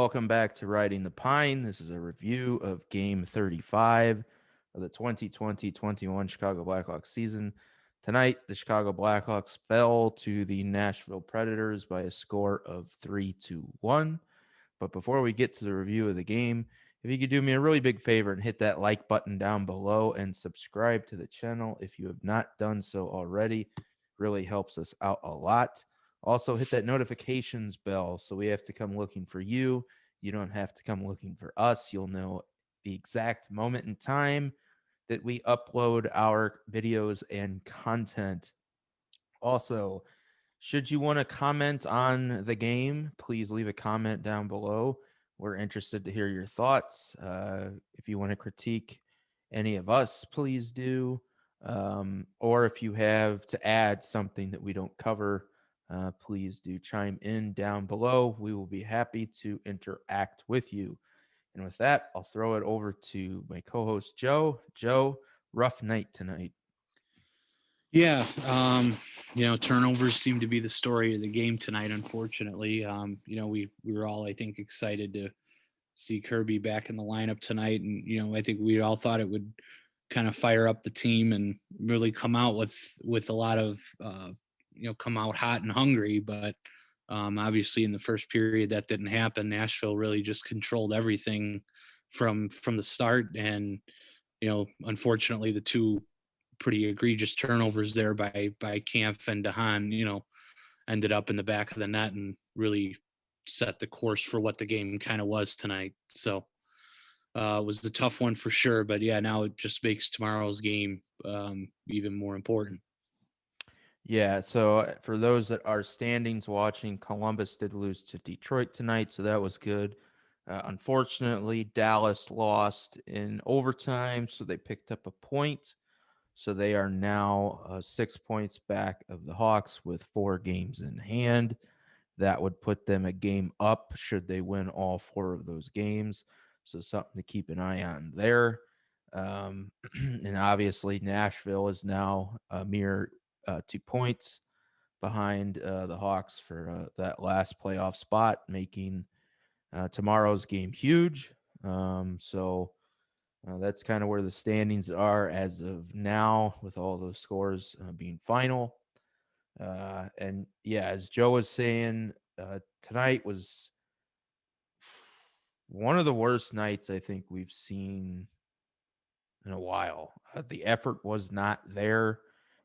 welcome back to Riding the Pine. This is a review of Game 35 of the 2020-21 Chicago Blackhawks season. Tonight, the Chicago Blackhawks fell to the Nashville Predators by a score of 3-1. But before we get to the review of the game, if you could do me a really big favor and hit that like button down below and subscribe to the channel if you have not done so already, really helps us out a lot. Also, hit that notifications bell so we have to come looking for you. You don't have to come looking for us. You'll know the exact moment in time that we upload our videos and content. Also, should you want to comment on the game, please leave a comment down below. We're interested to hear your thoughts. If you want to critique any of us, please do. Or if you have to add something that we don't cover, please do chime in down below. We will be happy to interact with you. And with that, I'll throw it over to my co-host, Joe. Joe, rough night tonight. Yeah, turnovers seem to be the story of the game tonight. Unfortunately, we were all, I think, excited to see Kirby back in the lineup tonight, and I think we all thought it would kind of fire up the team and really come out with a lot of come out hot and hungry. But obviously, in the first period, that didn't happen. Nashville really just controlled everything from the start, and unfortunately, the two pretty egregious turnovers there by Camp and DeHaan, ended up in the back of the net and really set the course for what the game kind of was tonight. So it was a tough one for sure, but yeah, now it just makes tomorrow's game even more important. Yeah, so for those that are standings watching, Columbus did lose to Detroit tonight, so that was good. Unfortunately, Dallas lost in overtime, so they picked up a point. So they are now 6 points back of the Hawks with 4 games in hand. That would put them a game up should they win all 4 of those games. So something to keep an eye on there. And obviously, Nashville is now a mere 2 points behind the Hawks for that last playoff spot, making tomorrow's game huge. So that's kind of where the standings are as of now, with all those scores being final. And yeah, as Joe was saying, tonight was one of the worst nights I think we've seen in a while. The effort was not there.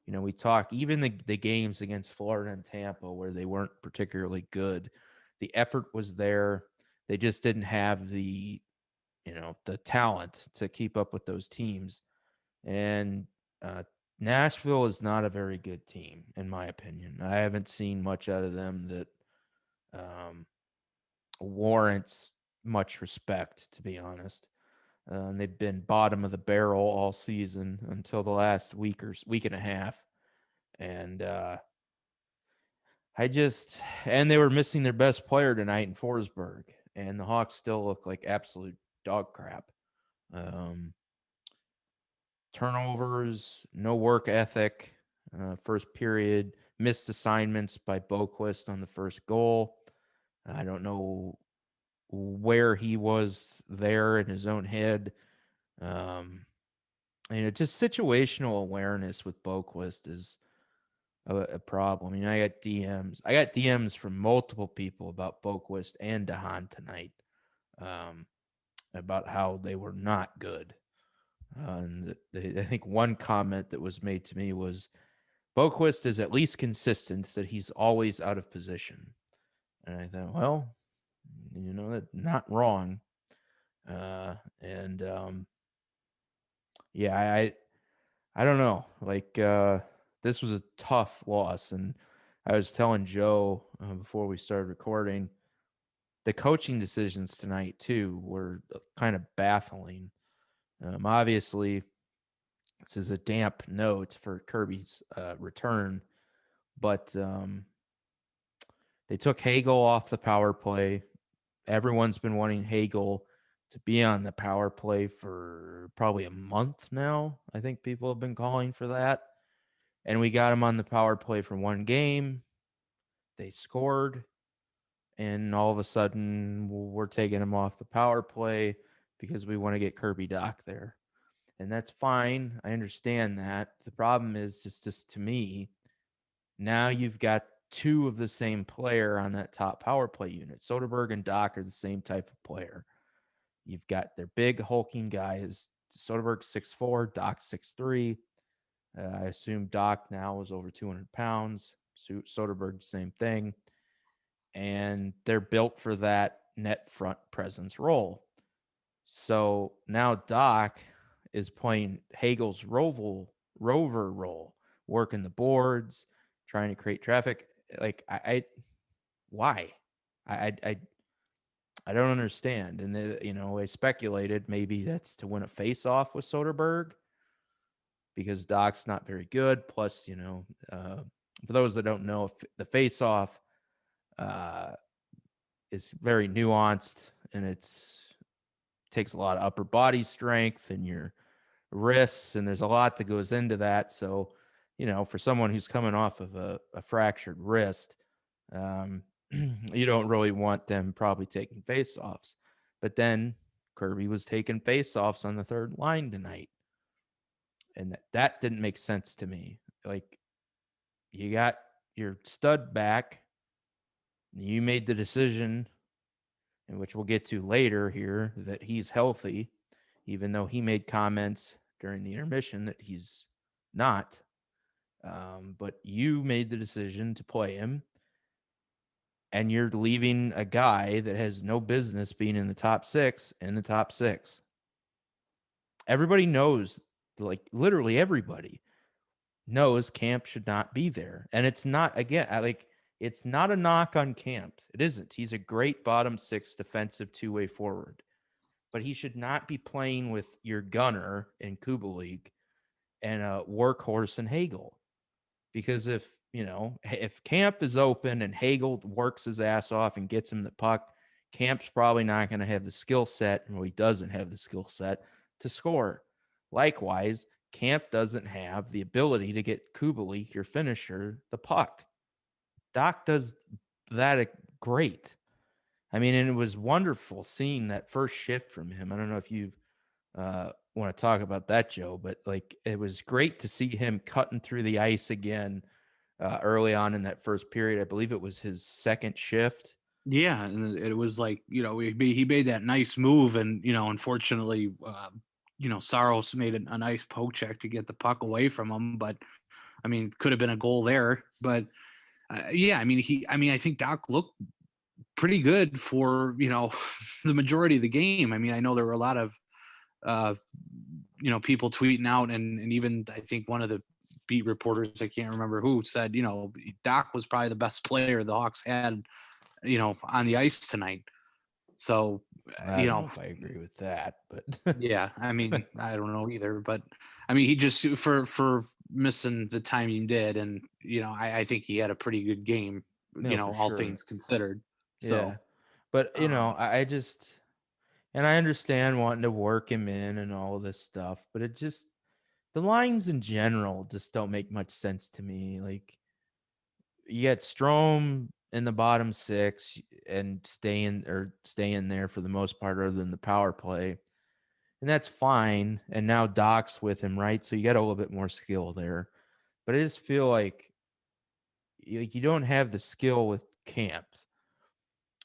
We talk even the games against Florida and Tampa where they weren't particularly good. The effort was there. They just didn't have the talent to keep up with those teams. And Nashville is not a very good team, in my opinion. I haven't seen much out of them that um, warrants much respect, to be honest. And they've been bottom of the barrel all season until the last week and a half, and and they were missing their best player tonight in Forsberg, and the Hawks still look like absolute dog crap. Um, Turnovers, no work ethic. First period, missed assignments by Boquist on the first goal. I don't know where he was there in his own head. Um, just situational awareness with Boquist is a problem. I got DMs. I got DMs from multiple people about Boquist and DeHaan tonight, um, about how they were not good. And I think one comment that was made to me was, Boquist is at least consistent that he's always out of position. And I thought, well, that's not wrong. And yeah, I don't know. Like this was a tough loss, and I was telling Joe before we started recording, the coaching decisions tonight too were kind of baffling. Obviously, this is a damp note for Kirby's return, but they took Hagel off the power play. Everyone's been wanting Hagel to be on the power play for probably a month now. I think people have been calling for that. And we got him on the power play for 1 game. They scored. and all of a sudden we're taking him off the power play because we want to get Kirby Dach there. And that's fine. I understand that. The problem is just to me, now you've got two of the same player on that top power play unit. Soderberg and Dach are the same type of player. You've got their big hulking guys. Soderberg 6'4", Dach 6'3". I assume Dach now is over 200 pounds. Soderberg, same thing. And they're built for that net front presence role. So now Dach is playing Hagel's rover role, working the boards, trying to create traffic. Like why? I I don't understand. And I speculated maybe that's to win a face-off with Soderberg because Doc's not very good. Plus, for those that don't know, the face-off uh, is very nuanced and takes a lot of upper body strength and your wrists, and there's a lot that goes into that. So, for someone who's coming off of a fractured wrist, um, you don't really want them probably taking face-offs. But then Kirby was taking face-offs on the third line tonight, and that didn't make sense to me. Like, you got your stud back, you made the decision, and which we'll get to later here, that he's healthy, even though he made comments during the intermission that he's not. But you made the decision to play him, and you're leaving a guy that has no business being in the top six in the top six. Everybody knows, like literally everybody knows Camp should not be there. And it's not, again, it's not a knock on Camp. It isn't. He's a great bottom six defensive two-way forward. But he should not be playing with your gunner in Kubalik and a workhorse in Hagel. Because if Camp is open and Hagel works his ass off and gets him the puck, Camp's probably not going to have the skill set, or he doesn't have the skill set to score. Likewise, Camp doesn't have the ability to get Kubalik, your finisher, the puck. Dach does that great. I mean, and it was wonderful seeing that first shift from him. I don't know if you want to talk about that, Joe, but like it was great to see him cutting through the ice again early on in that first period. I believe it was his second shift. Yeah, and it was like, he made that nice move, and unfortunately, Saros made a nice poke check to get the puck away from him, but I mean, could have been a goal there. But yeah, I think Dach looked pretty good for the majority of the game. I mean, I know there were a lot of people tweeting out, and even I think one of the beat reporters, I can't remember who, said Dach was probably the best player the Hawks had on the ice tonight. So I don't know if I agree with that, but yeah, I mean, I don't know either, but I mean, he just for missing the time he did, and I think he had a pretty good game, no, for all sure. things considered. So, Yeah, but I just, and I understand wanting to work him in and all of this stuff, but it just, the lines in general just don't make much sense to me. Like, you got Strome in the bottom six and staying there for the most part, other than the power play, and that's fine. And now Doc's with him, right? So you got a little bit more skill there, but I just feel like you don't have the skill with Camp.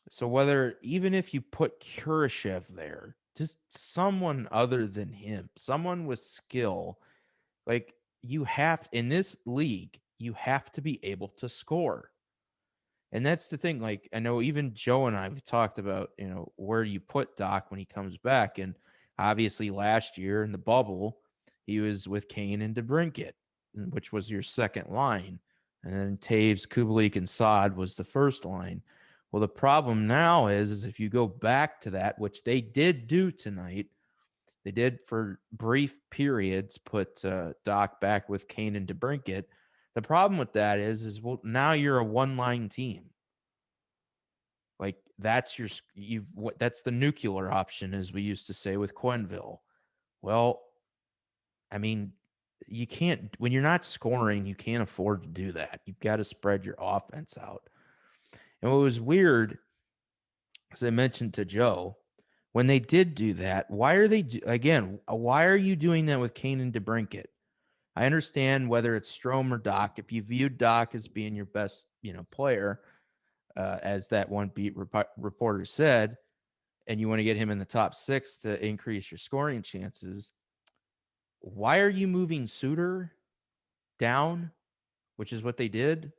So even if you put Kurashev there, just someone other than him, someone with skill, like you have in this league, you have to be able to score. And that's the thing. Like, I know even Joe and I have talked about, where you put Dach when he comes back. And obviously last year in the bubble, he was with Kane and DeBrincat, which was your second line. And then Taves, Kubalik, and Saad was the first line. Well, the problem now is if you go back to that, which they did do tonight, they did for brief periods put Dach back with Kane and DeBrincat. The problem with that is well, now you're a one-line team. Like that's that's the nuclear option, as we used to say with Quenneville. Well, I mean, you can't, when you're not scoring, you can't afford to do that. You've got to spread your offense out. And what was weird as I mentioned to Joe, when they did do that, why are they again? Why are you doing that with Kane and DeBrincat? I understand whether it's Strom or Doc. If you view Doc as being your best, player, as that one beat reporter said, and you want to get him in the top 6 to increase your scoring chances, why are you moving Suter down, which is what they did?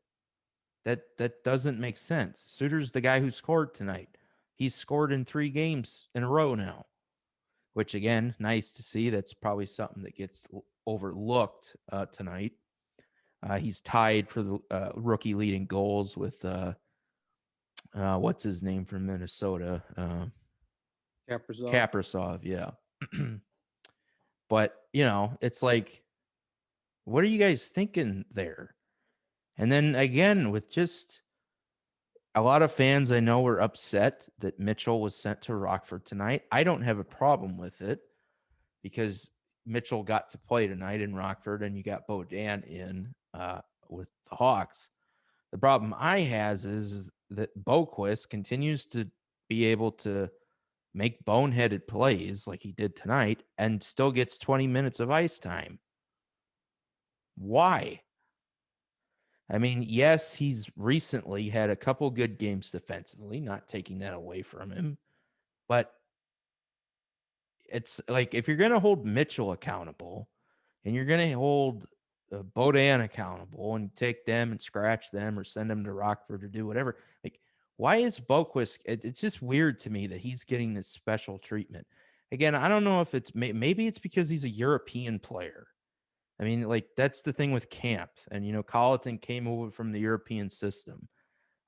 That doesn't make sense. Suter's the guy who scored tonight. He's scored in 3 games in a row now, which again, nice to see. That's probably something that gets overlooked tonight. He's tied for the rookie leading goals with what's his name from Minnesota? Kaprizov. Kaprasov, yeah. But, it's like, what are you guys thinking there? And then again, with just a lot of fans I know were upset that Mitchell was sent to Rockford tonight. I don't have a problem with it because Mitchell got to play tonight in Rockford and you got Bodan in with the Hawks. The problem I has is that Boquist continues to be able to make boneheaded plays like he did tonight and still gets 20 minutes of ice time. Why? I mean, yes, he's recently had a couple good games defensively, not taking that away from him. But it's like if you're going to hold Mitchell accountable and you're going to hold Bodan accountable and take them and scratch them or send them to Rockford or do whatever, like, why is Boquist? It's just weird to me that he's getting this special treatment. Again, I don't know if it's maybe it's because he's a European player. I mean, like that's the thing with camp, and Colleton came over from the European system.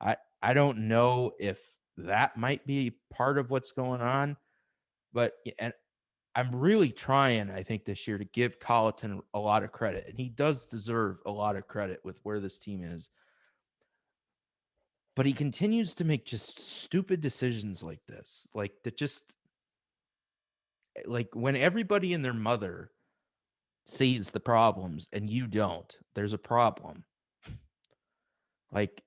I don't know if that might be part of what's going on, but and I'm really trying, I think, this year to give Colleton a lot of credit, and he does deserve a lot of credit with where this team is. But he continues to make just stupid decisions like this, like that just like when everybody and their mother sees the problems and you don't, there's a problem. Like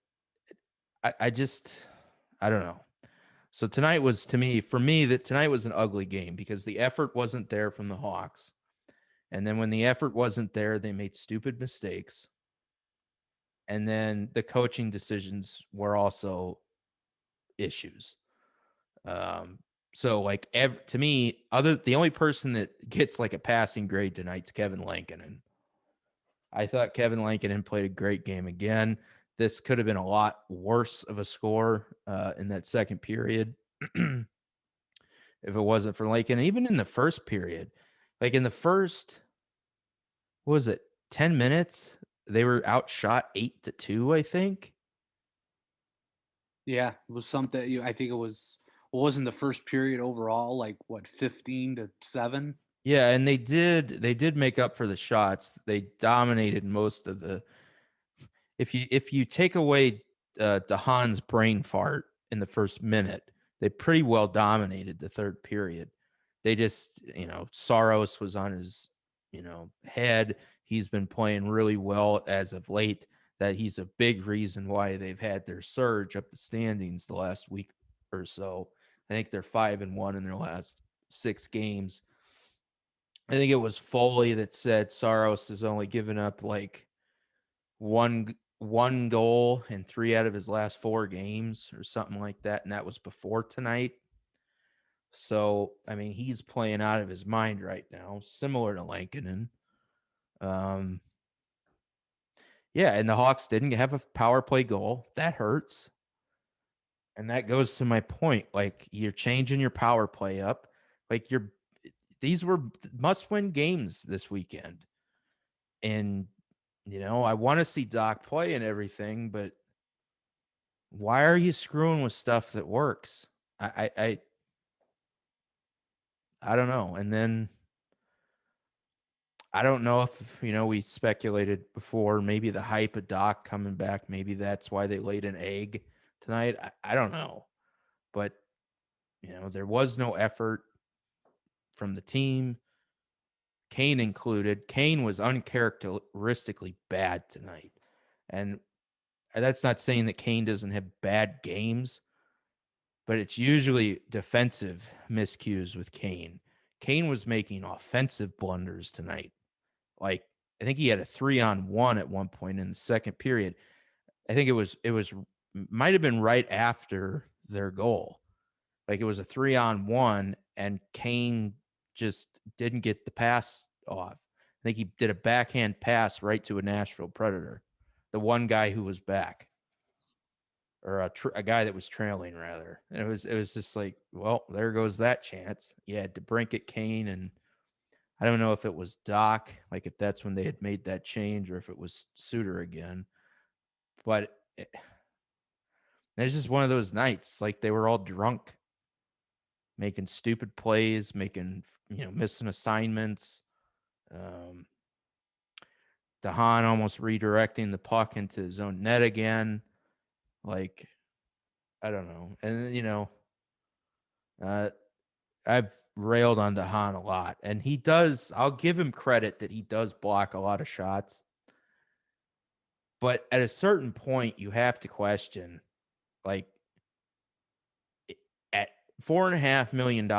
I just I don't know. So tonight was for me that tonight was an ugly game because the effort wasn't there from the Hawks. And then when the effort wasn't there, they made stupid mistakes. And then the coaching decisions were also issues. So like to me, the only person that gets like a passing grade tonight's Kevin Lankinen. I thought Kevin Lankinen played a great game again. This could have been a lot worse of a score in that second period if it wasn't for Lankinen. Even in the first period, like in the first, what was it, 10 minutes? They were outshot 8-2, I think. Yeah, it was something. I think it wasn't the first period overall, like what, 15-7. Yeah, and they did make up for the shots. They dominated most of the. If you take away DeHaan's brain fart in the first minute, they pretty well dominated the third period. They just, Saros was on his, head. He's been playing really well as of late. That he's a big reason why they've had their surge up the standings the last week or so. I think they're 5-1 in their last 6 games. I think it was Foley that said Saros has only given up like one goal in 3 out of his last 4 games or something like that, and that was before tonight. So, I mean, he's playing out of his mind right now, similar to Lankinen. Um, yeah, and the Hawks didn't have a power play goal. That hurts. And that goes to my point. Like, you're changing your power play up. Like, these were must-win games this weekend. And, I want to see Doc play and everything, but why are you screwing with stuff that works? I don't know. And then I don't know if we speculated before maybe the hype of Doc coming back. Maybe that's why they laid an egg tonight. I don't know, but there was no effort from the team, Kane included. Kane was uncharacteristically bad tonight, and that's not saying that Kane doesn't have bad games, but it's usually defensive miscues with Kane. Kane was making offensive blunders tonight. Like, I think he had a 3-on-1 at one point in the second period. I think it was might have been right after their goal. Like, it was a 3-on-1 and Kane just didn't get the pass off. I think he did a backhand pass right to a Nashville Predator, the one guy who was back, or a guy that was trailing rather. And it was just like, well, there goes that chance. You had DeBrincat, Kane, and I don't know if it was Doc, like if that's when they had made that change, or if it was Suter again. But it's just one of those nights. Like, they were all drunk, making stupid plays, missing assignments. Um, Dahan almost redirecting the puck into his own net again. Like, I don't know. And, uh, I've railed on Dahan a lot. And I'll give him credit that he does block a lot of shots. But at a certain point, you have to question, like, at $4.5 million,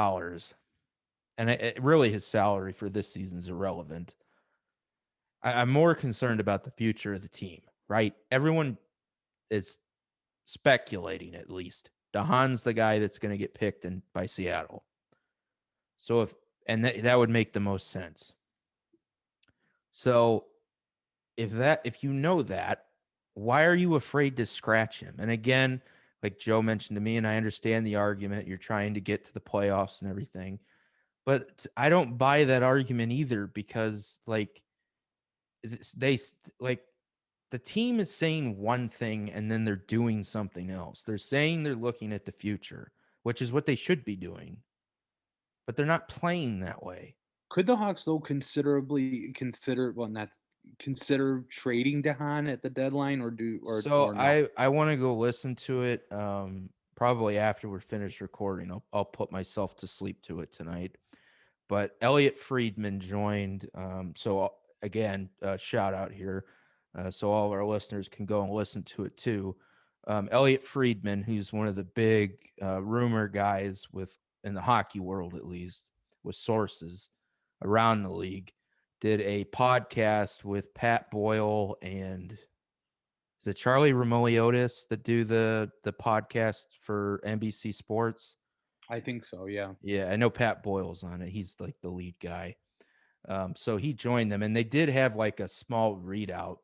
and really his salary for this season is irrelevant. I'm more concerned about the future of the team, right? Everyone is speculating, at least. Dahan's the guy that's going to get picked by Seattle. So that would make the most sense. So if you know that, why are you afraid to scratch him? And again, like Joe mentioned to me, and I understand the argument, you're trying to get to the playoffs and everything, but I don't buy that argument either, because like they like the team is saying one thing and then they're doing something else. They're saying they're looking at the future, which is what they should be doing, but they're not playing that way. Could the Hawks though not consider trading Dahan at the deadline, or do So or no? I want to go listen to it. Probably after we're finished recording, I'll put myself to sleep to it tonight. But Elliot Friedman joined. Again, shout out here, so all of our listeners can go and listen to it too. Elliot Friedman, who's one of the big rumor guys in the hockey world, at least with sources around the league, did a podcast with Pat Boyle and is it Charlie Remoliotis that do the podcast for NBC Sports? I think so, yeah. Yeah, I know Pat Boyle's on it. He's like the lead guy. So he joined them, and they did have like a small readout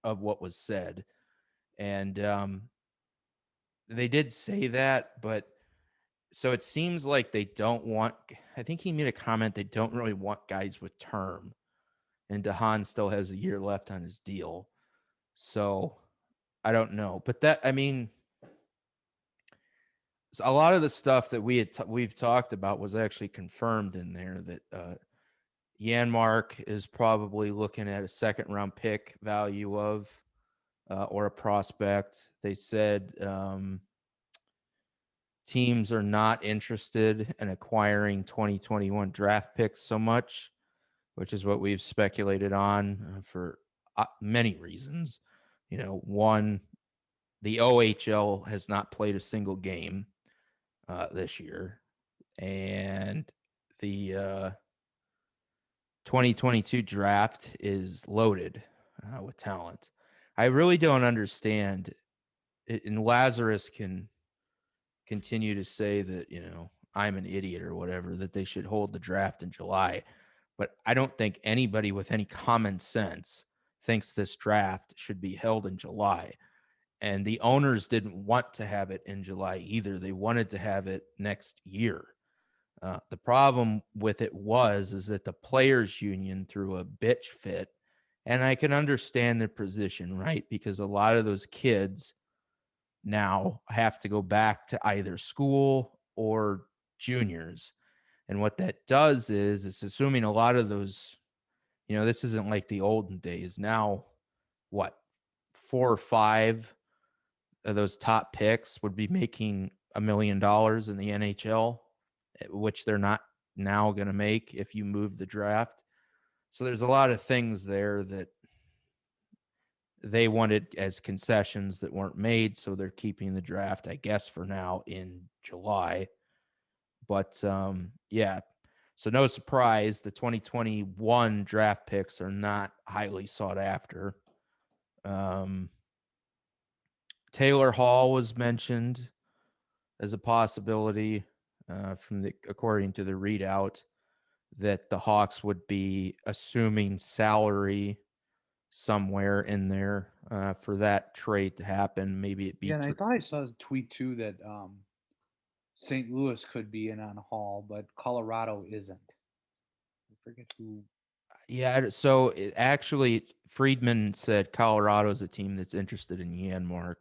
of what was said, and they did say that, but so it seems like they don't want. I think he made a comment they don't really want guys with term, and Dahan still has a year left on his deal, so I don't know. But I mean, so a lot of the stuff that we've talked about was actually confirmed in there, that Yanmark is probably looking at a second round pick value of or a prospect. They said teams are not interested in acquiring 2021 draft picks so much, which is what we've speculated on for many reasons. One, the OHL has not played a single game this year, and the 2022 draft is loaded with talent. I really don't understand, and Lazarus can continue to say that, I'm an idiot or whatever, that they should hold the draft in July. But I don't think anybody with any common sense thinks this draft should be held in July. And the owners didn't want to have it in July either. They wanted to have it next year. The problem with it is that the players union threw a bitch fit, and I can understand their position, right? Because a lot of those kids now have to go back to either school or juniors. And what that does is it's assuming a lot of those, this isn't like the olden days. Now, what, 4 or 5 of those top picks would be making $1 million in the NHL, which they're not now going to make if you move the draft. So there's a lot of things there that they wanted as concessions that weren't made, so they're keeping the draft, I guess, for now in July. But yeah, so no surprise, the 2021 draft picks are not highly sought after. Um, Taylor Hall was mentioned as a possibility according to the readout that the Hawks would be assuming salary somewhere in there for that trade to happen. Maybe it Yeah, be and I thought I saw a tweet too that St. Louis could be in on Hall, but Colorado isn't. I forget who. yeah. So actually, Friedman said Colorado's a team that's interested in Yanmark.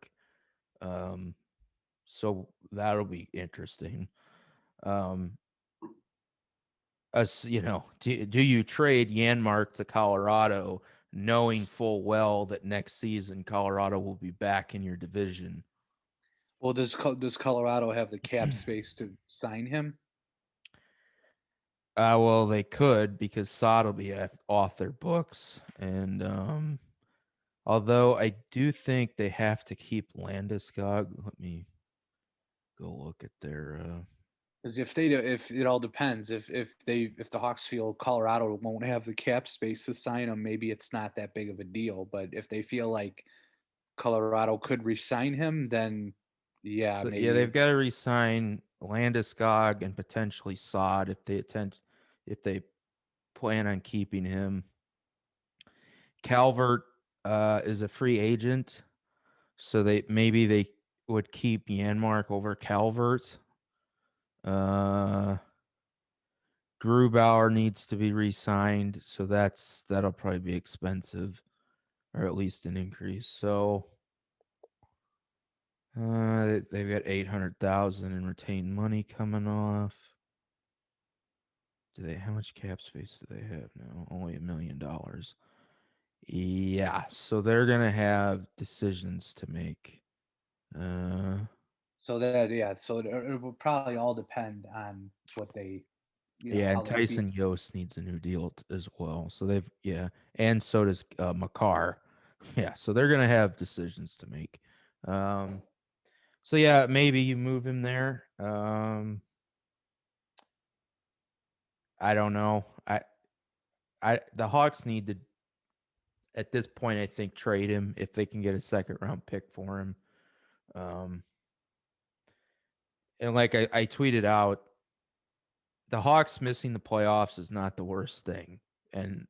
Um, so that'll be interesting. Um, do you trade Yanmark to Colorado, knowing full well that next season Colorado will be back in your division? Well, does Colorado have the cap space to sign him? Well, they could because Sod will be off their books, and although I do think they have to keep Landeskog. Let me go look at their. Because if they do, if it all depends, if the Hawks feel Colorado won't have the cap space to sign him, maybe it's not that big of a deal. But if they feel like Colorado could re-sign him, then yeah, So yeah, they've maybe. got to resign Landeskog and potentially Sod if they plan on keeping him. Calvert is a free agent, so they would keep Yanmark over Calvert. Uh, Grubauer needs to be re-signed, so that'll probably be expensive, or at least an increase. So they've got 800,000 in retained money coming off. How much cap space do they have now? Only $1 million. Yeah, so they're gonna have decisions to make. Uh, So that yeah, so it will probably all depend on what they, yeah, how and they feel. Tyson Yost needs a new deal as well. So and so does Makar. Yeah, so they're gonna have decisions to make. Um, so yeah, maybe you move him there. I don't know. The Hawks need to at this point, I think, trade him if they can get a second round pick for him. Um, and like I tweeted out, the Hawks missing the playoffs is not the worst thing. And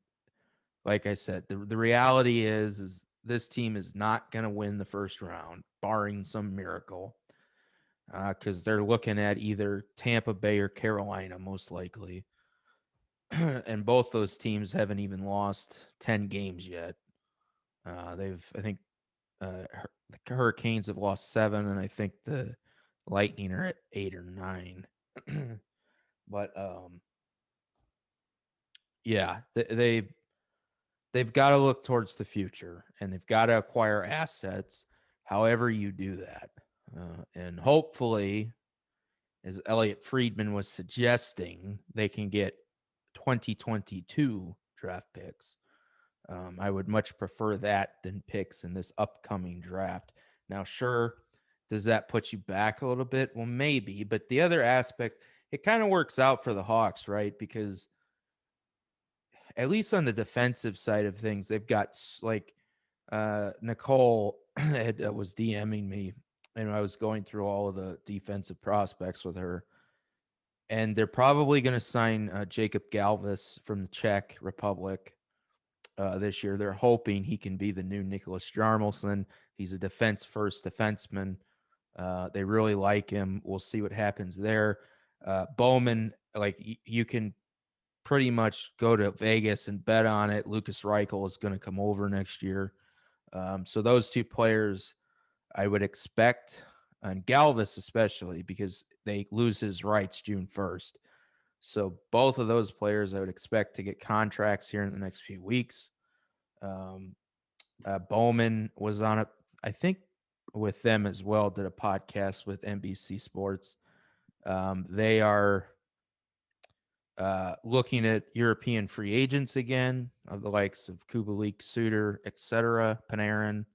like I said, the reality is this team is not going to win the first round, barring some miracle, because they're looking at either Tampa Bay or Carolina, most likely. And both those teams haven't even lost 10 games yet. I think, the Hurricanes have lost 7, and I think the Lightning are at 8 or 9. But yeah, they've got to look towards the future, and they've got to acquire assets. However, you do that, and hopefully, as Elliot Friedman was suggesting, they can get 2022 draft picks. I would much prefer that than picks in this upcoming draft. Now, sure, does that put you back a little bit? Well, maybe, but the other aspect, it kind of works out for the Hawks, right? Because at least on the defensive side of things, they've got like Nicole was DMing me, and I was going through all of the defensive prospects with her, and they're probably going to sign Jacob Galvis from the Czech Republic this year. They're hoping he can be the new Nicholas Jarmelson. He's a defense first defenseman. They really like him. We'll see what happens there. Bowman, you can pretty much go to Vegas and bet on it. Lucas Reichel is going to come over next year. So those two players I would expect, and Galvis especially, because they lose his rights June 1st. So both of those players I would expect to get contracts here in the next few weeks. Um, Bowman was on it, I think, with them as well, did a podcast with NBC Sports. They are looking at European free agents again, of the likes of Kubalik, Suter, etc., Panarin.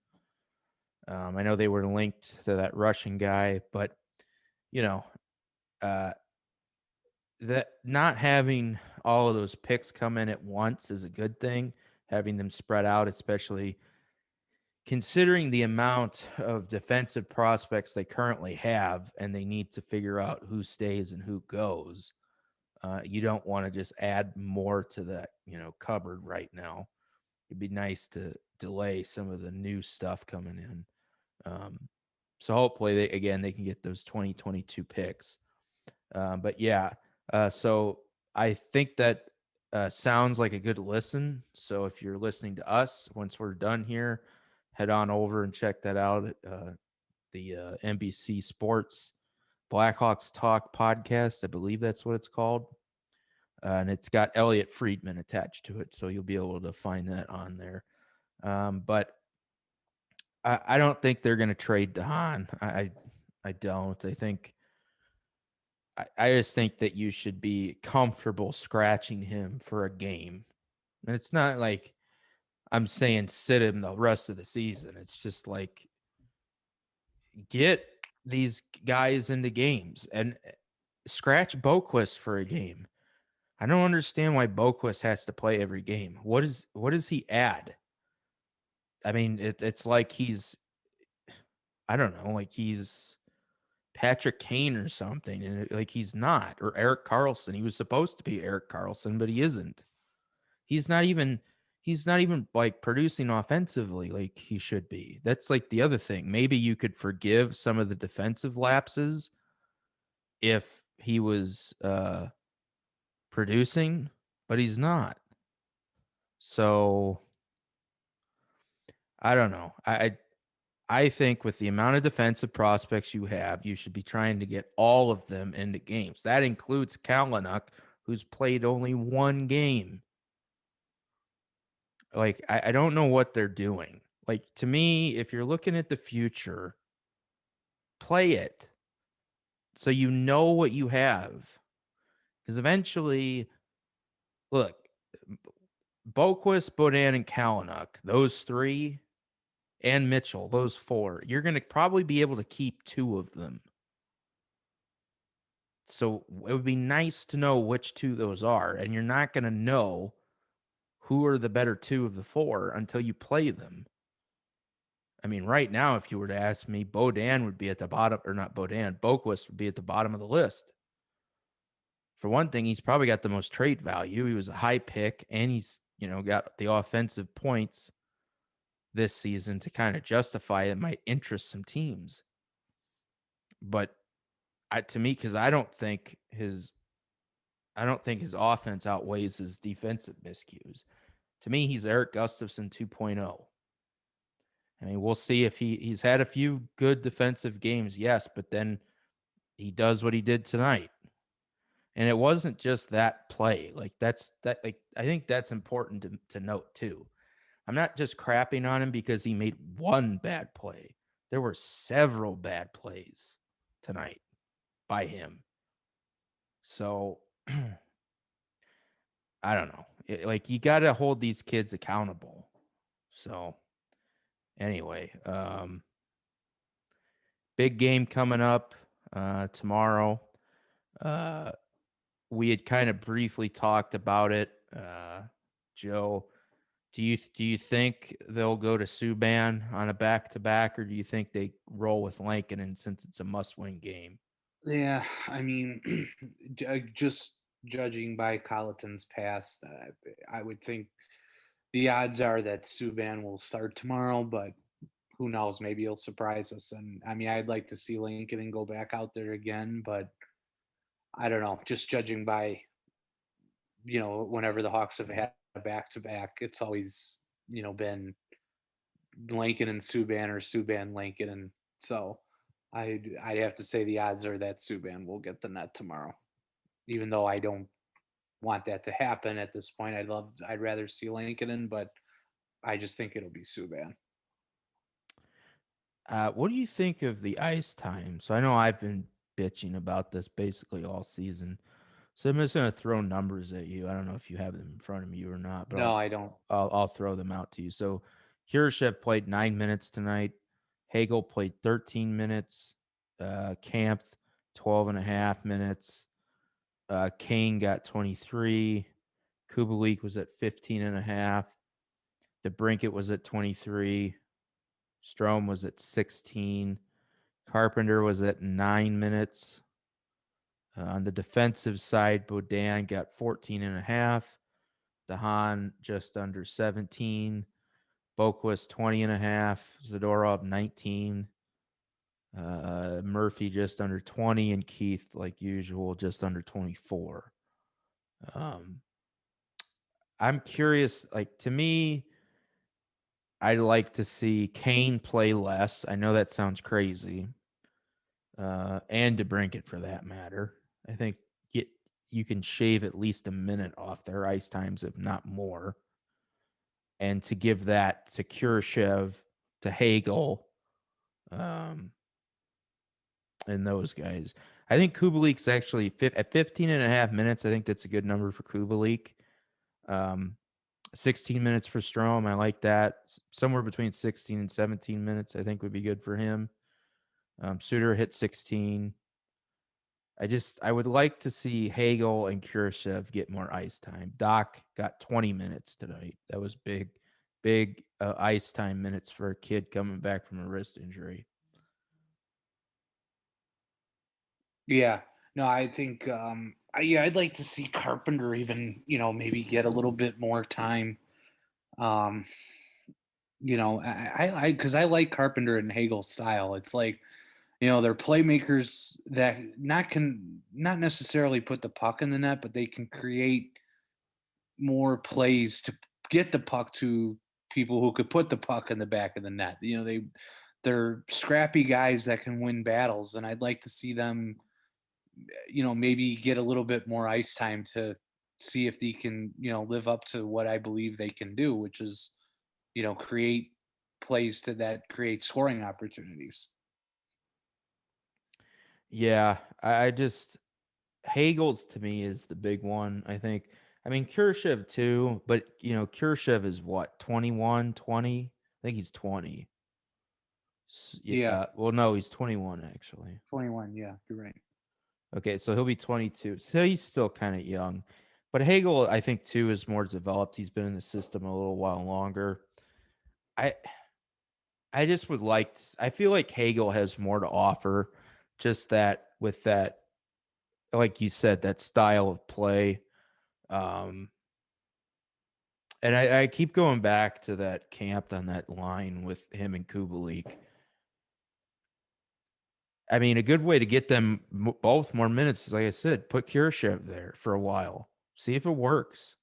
I know they were linked to that Russian guy, but you know, uh, that not having all of those picks come in at once is a good thing. Having them spread out, especially considering the amount of defensive prospects they currently have, and they need to figure out who stays and who goes. You don't want to just add more to that, cupboard right now. It'd be nice to delay some of the new stuff coming in. So hopefully they can get those 2022 picks. But yeah, so I think that sounds like a good listen. So if you're listening to us, once we're done here, head on over and check that out. The NBC Sports Blackhawks Talk podcast. I believe that's what it's called. And it's got Elliot Friedman attached to it. So you'll be able to find that on there. But I don't think they're going to trade DeHaan. I don't. I just think that you should be comfortable scratching him for a game. And it's not like I'm saying sit him the rest of the season. It's just like get these guys into games and scratch Boquist for a game. I don't understand why Boquist has to play every game. What does he add? I mean, it's like I don't know, like he's Patrick Kane or something, and like he's not, or Eric Carlson. He was supposed to be Eric Carlson, but he isn't. He's not even he's not even like producing offensively like he should be. That's like the other thing. Maybe you could forgive some of the defensive lapses if he was producing, but he's not. So I don't know. I think with the amount of defensive prospects you have, you should be trying to get all of them into games. That includes Kalanick, who's played only one game. Like, I don't know what they're doing. Like, to me, if you're looking at the future, play it so you know what you have. Because eventually, look, Boquist, Bodan, and Kalanick, those three, and Mitchell, those four, you're going to probably be able to keep two of them. So it would be nice to know which two those are. And you're not going to know who are the better two of the four until you play them. I mean, right now, if you were to ask me, Bodan would be at the bottom, or not Bodan, Boquist would be at the bottom of the list. For one thing, he's probably got the most trade value. He was a high pick, and he's, got the offensive points this season to kind of justify it might interest some teams. But to me, because I don't think his offense outweighs his defensive miscues. To me, he's Eric Gustafson 2.0. I mean, we'll see if he's had a few good defensive games, yes, but then he does what he did tonight. And it wasn't just that play. Like I think that's important to note too. I'm not just crapping on him because he made one bad play. There were several bad plays tonight by him. So I don't know. Like you got to hold these kids accountable. So anyway, big game coming up tomorrow. Uh, we had kind of briefly talked about it. Joe, do you think they'll go to Subban on a back to back, or do you think they roll with Lankinen since it's a must win game? Yeah, I mean, just judging by Colleton's past, I would think the odds are that Subban will start tomorrow, but who knows? Maybe he'll surprise us. And I mean, I'd like to see Lincoln and go back out there again, but I don't know. Just judging by, whenever the Hawks have had a back to back, it's always, been Lincoln and Subban or Subban Lincoln. And so I'd have to say the odds are that Subban will get the net tomorrow, even though I don't want that to happen at this point. I'd rather see Lincoln, but I just think it'll be Subban. What do you think of the ice time? So I know I've been bitching about this basically all season. So I'm just gonna throw numbers at you. I don't know if you have them in front of you or not, but No, I don't. I'll throw them out to you. So Kirchev played 9 minutes tonight. Hagel played 13 minutes. Camp 12 and a half minutes. Kane got 23. Kubalik was at 15 and a half. DeBrincat was at 23. Strome was at 16. Carpenter was at 9 minutes. On the defensive side, Bodan got 14 and a half. Dahan just under 17. Boquist 20 and a half. Zadorov 19. Murphy just under 20, and Keith, like usual, just under 24. Um, I'm curious, like to me, I'd like to see Kane play less. I know that sounds crazy. And DeBrincat for that matter. I think get you can shave at least a minute off their ice times, if not more. And to give that to Kurashev, to Hagel, um, and those guys. I think Kubalik's actually at 15 and a half minutes. I think that's a good number for Kubalik. Um, 16 minutes for Strome. I like that. Somewhere between 16 and 17 minutes, I think would be good for him. Suter hit 16. I would like to see Hagel and Kurashev get more ice time. Doc got 20 minutes tonight. That was big ice time minutes for a kid coming back from a wrist injury. Yeah. No, I think yeah, I'd like to see Carpenter even, maybe get a little bit more time. Um, because I like Carpenter and Hagel's style. It's like, they're playmakers that not necessarily put the puck in the net, but they can create more plays to get the puck to people who could put the puck in the back of the net. They're scrappy guys that can win battles, and I'd like to see them, maybe get a little bit more ice time to see if they can, live up to what I believe they can do, which is, create plays that create scoring opportunities. Yeah, I just Hagel's to me is the big one. I think. I mean Kurashev too, but Kurashev is what 21, 20. I think he's 20. Yeah, Yeah. Well, no, he's 21 actually. 21. Yeah, you're right. Okay, so he'll be 22. So he's still kind of young. But Hagel, I think, too, is more developed. He's been in the system a little while longer. I I just would I feel like Hagel has more to offer. Just that with that, like you said, that style of play. Um, and I keep going back to that camp on that line with him and Kubalik. I mean, a good way to get them both more minutes is, like I said, put Kurashev there for a while. See if it works.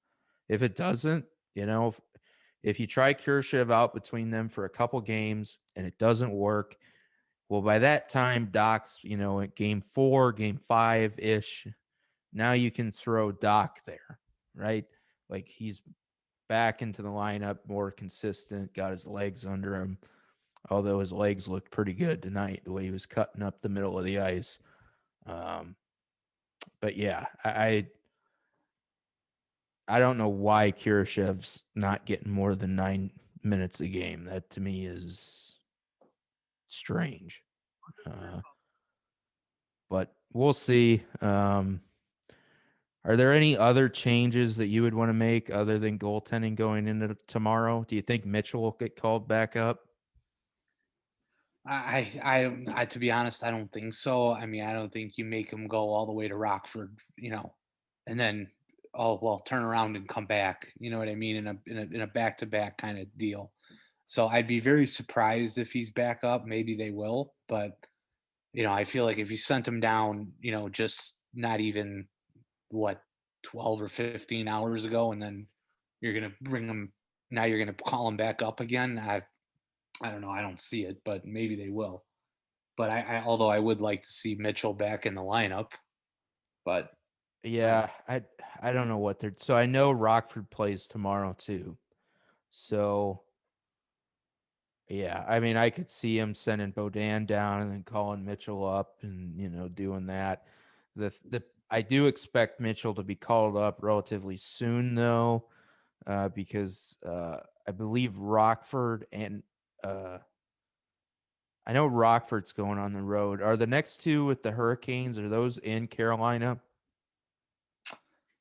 If it doesn't, if you try Kurashev out between them for a couple games and it doesn't work, well, by that time, Doc's, at game 4, game 5 ish, now you can throw Doc there, right? Like he's back into the lineup, more consistent, got his legs under him. Although his legs looked pretty good tonight, the way he was cutting up the middle of the ice. Um, but yeah, I don't know why Kurashev's not getting more than 9 minutes a game. That to me is strange. Uh, but we'll see. Are there any other changes that you would want to make other than goaltending going into tomorrow? Do you think Mitchell will get called back up? To be honest, I don't think so. I mean, I don't think you make him go all the way to Rockford, and then, oh well, turn around and come back. You know what I mean? In a back to back kind of deal. So I'd be very surprised if he's back up. Maybe they will, but I feel like if you sent him down, just not even what 12 or 15 hours ago, and then you're gonna bring him now, you're gonna call him back up again. I don't know. I don't see it, but maybe they will. But although I would like to see Mitchell back in the lineup, but Yeah, I don't know what they're so I know Rockford plays tomorrow too. So yeah, I mean I could see him sending Bodan down and then calling Mitchell up and doing that. The I do expect Mitchell to be called up relatively soon, though, because I believe Rockford and I know Rockford's going on the road. Are the next two with the Hurricanes? Are those in Carolina?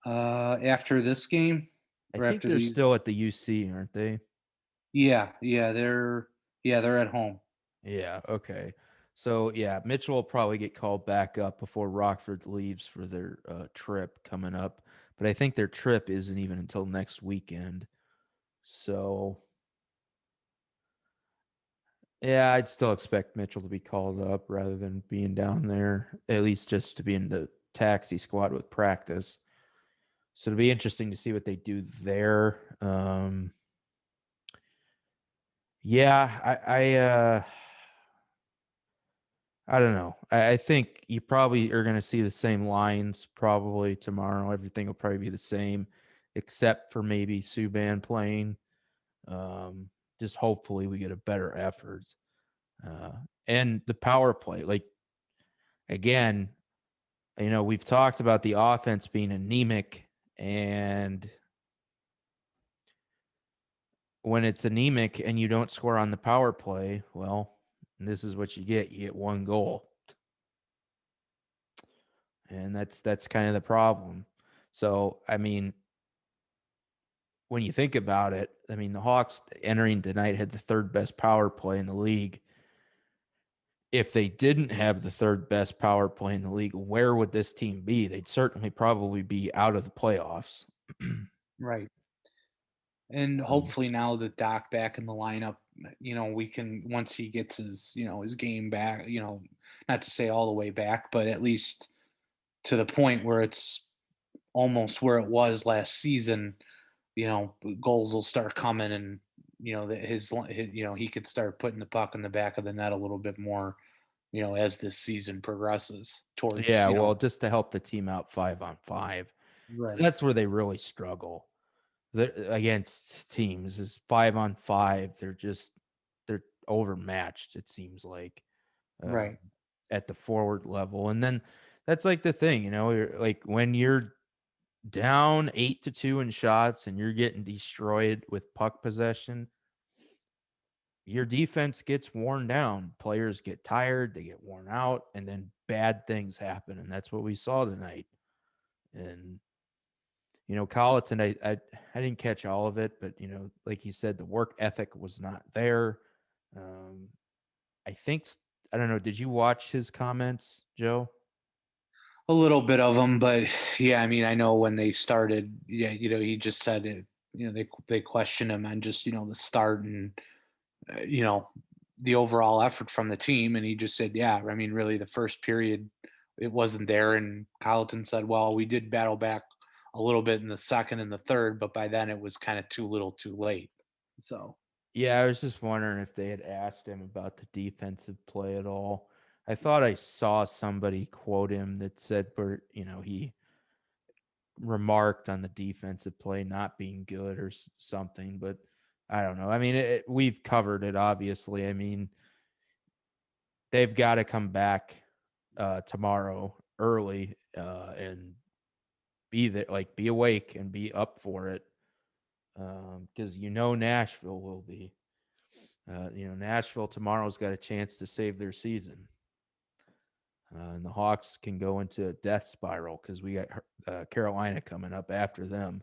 After this game I or think after they're these? still at the UC, aren't they? Yeah, they're at home. Yeah. Okay. So yeah, Mitchell will probably get called back up before Rockford leaves for their trip coming up. But I think their trip isn't even until next weekend. So yeah, I'd still expect Mitchell to be called up rather than being down there, at least just to be in the taxi squad with practice. So it'll be interesting to see what they do there. Yeah, I don't know. I think you probably are going to see the same lines probably tomorrow. Everything will probably be the same, except for maybe Subban playing. Um, just hopefully we get a better effort. Uh, and the power play, like again, we've talked about the offense being anemic, and when it's anemic and you don't score on the power play, well, this is what you get. You get one goal. And that's kind of the problem. So, I mean, when you think about it, I mean, the Hawks entering tonight had the third best power play in the league. If they didn't have the third best power play in the league, where would this team be? They'd certainly probably be out of the playoffs. Right. And um, hopefully now that Doc back in the lineup, we can once he gets his game back, not to say all the way back, but at least to the point where it's almost where it was last season, goals will start coming and that his he could start putting the puck in the back of the net a little bit more, as this season progresses towards, yeah, well, just to help the team out 5-on-5, right. that's where they really struggle against teams is 5-on-5. They're overmatched. It seems like uh, Right. at the forward level, and then that's like the thing, you're like when you're down 8-2 in shots and you're getting destroyed with puck possession, your defense gets worn down. Players get tired, they get worn out, and then bad things happen, and that's what we saw tonight. And Colleton, I didn't catch all of it, but like you said, the work ethic was not there. Um, I think I don't know. Did you watch his comments, Joe? A little bit of them, but yeah, I mean, I know when they started, yeah, he just said it, they questioned him on just, the start and, uh, you know, the overall effort from the team. And he just said, yeah, I mean, really the first period, it wasn't there. And Colleton said, well, we did battle back a little bit in the second and the third, but by then it was kind of too little too late. So, Yeah, I was just wondering if they had asked him about the defensive play at all. I thought I saw somebody quote him that said, Bert, he remarked on the defensive play not being good or something, but I don't know. I mean, we've covered it, obviously. I mean, they've got to come back tomorrow early and be there, like be awake and be up for it, because Nashville will be. Nashville tomorrow's got a chance to save their season. And the Hawks can go into a death spiral because we got Carolina coming up after them.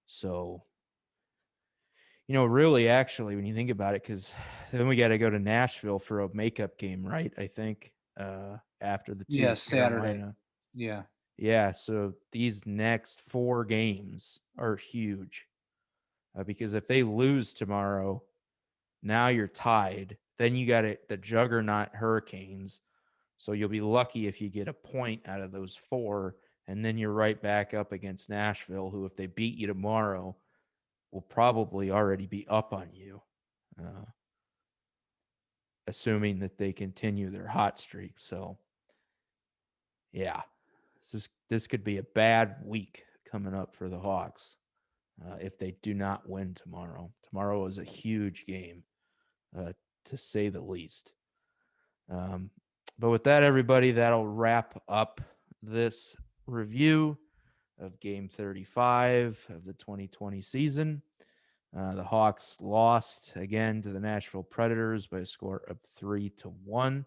So, really, actually, when you think about it, because then we got to go to Nashville for a makeup game, right? I think after the two yeah, with Saturday. Carolina. Yeah. Yeah. So these next 4 games are huge because if they lose tomorrow, now you're tied. Then you got the juggernaut Hurricanes. So you'll be lucky if you get a point out of those 4. And then you're right back up against Nashville, who, if they beat you tomorrow, will probably already be up on you, uh, assuming that they continue their hot streak. So, yeah, this could be a bad week coming up for the Hawks if they do not win tomorrow. Tomorrow is a huge game, uh, to say the least. Um, but with that, everybody, that'll wrap up this review of Game 35 of the 2020 season. The Hawks lost again to the Nashville Predators by a score of 3-1.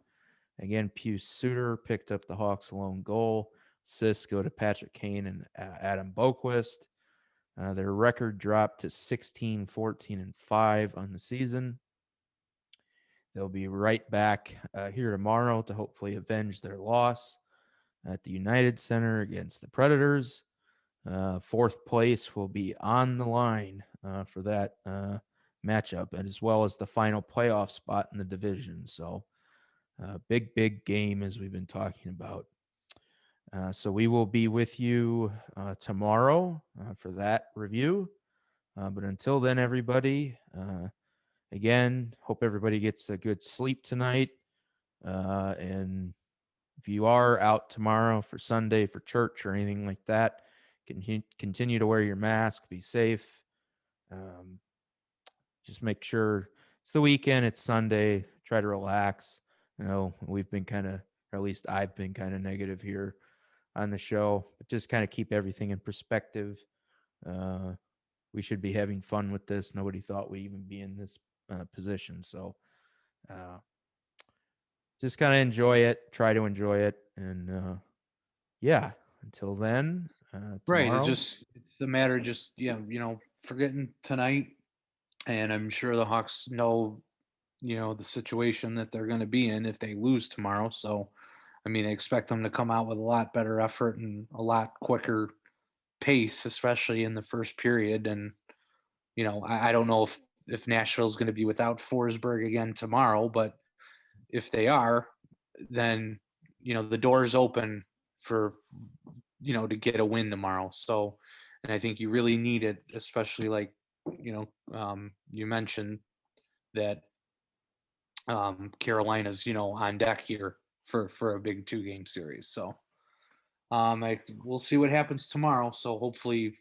Again, Pius Suter picked up the Hawks' lone goal. Assists go to Patrick Kane and Adam Boquist. Their record dropped to 16, 14, and 5 on the season. They'll be right back here tomorrow to hopefully avenge their loss at the United Center against the Predators. Fourth place will be on the line for that matchup, and as well as the final playoff spot in the division. So, big game as we've been talking about. So we will be with you tomorrow for that review. But until then, everybody, again, hope everybody gets a good sleep tonight. And if you are out tomorrow for Sunday for church or anything like that, continue to wear your mask, be safe. Just make sure it's the weekend, it's Sunday, try to relax. We've been kind of, or at least I've been kind of negative here on the show, but just kind of keep everything in perspective. We should be having fun with this. Nobody thought we'd even be in this position. So just kind of enjoy it, try to enjoy it. And yeah, until then, Right. tomorrow. It's a matter of just, forgetting tonight. And I'm sure the Hawks know, the situation that they're going to be in if they lose tomorrow. So, I mean, I expect them to come out with a lot better effort and a lot quicker pace, especially in the first period. And, I don't know if Nashville's going to be without Forsberg again tomorrow, but if they are, then, the door is open for, to get a win tomorrow. So, and I think you really need it, especially like, you mentioned that Carolina's, on deck here for a big 2-game series. So we'll see what happens tomorrow. So hopefully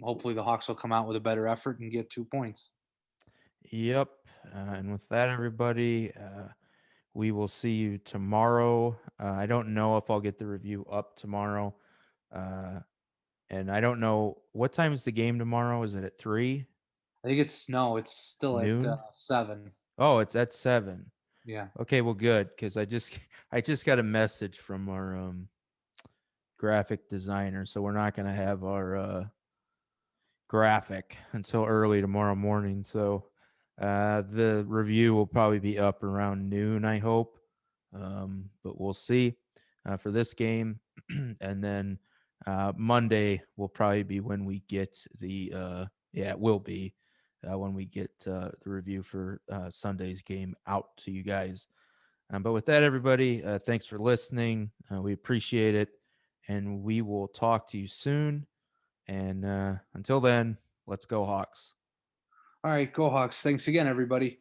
the Hawks will come out with a better effort and get 2 points. Yep. And with that, everybody, we will see you tomorrow. I don't know if I'll get the review up tomorrow. And I don't know what time is the game tomorrow. Is it at 3 I think it's still at noon? 7. Oh, it's at 7. Yeah. Okay, well, good, because I just got a message from our graphic designer, so we're not gonna have our graphic until early tomorrow morning. So the review will probably be up around noon, I hope. But we'll see for this game. And then Monday will probably be when we get it will be when we get the review for Sunday's game out to you guys. But with that, everybody, thanks for listening. We appreciate it. And we will talk to you soon. And until then, let's go Hawks. All right, go Hawks. Thanks again, everybody.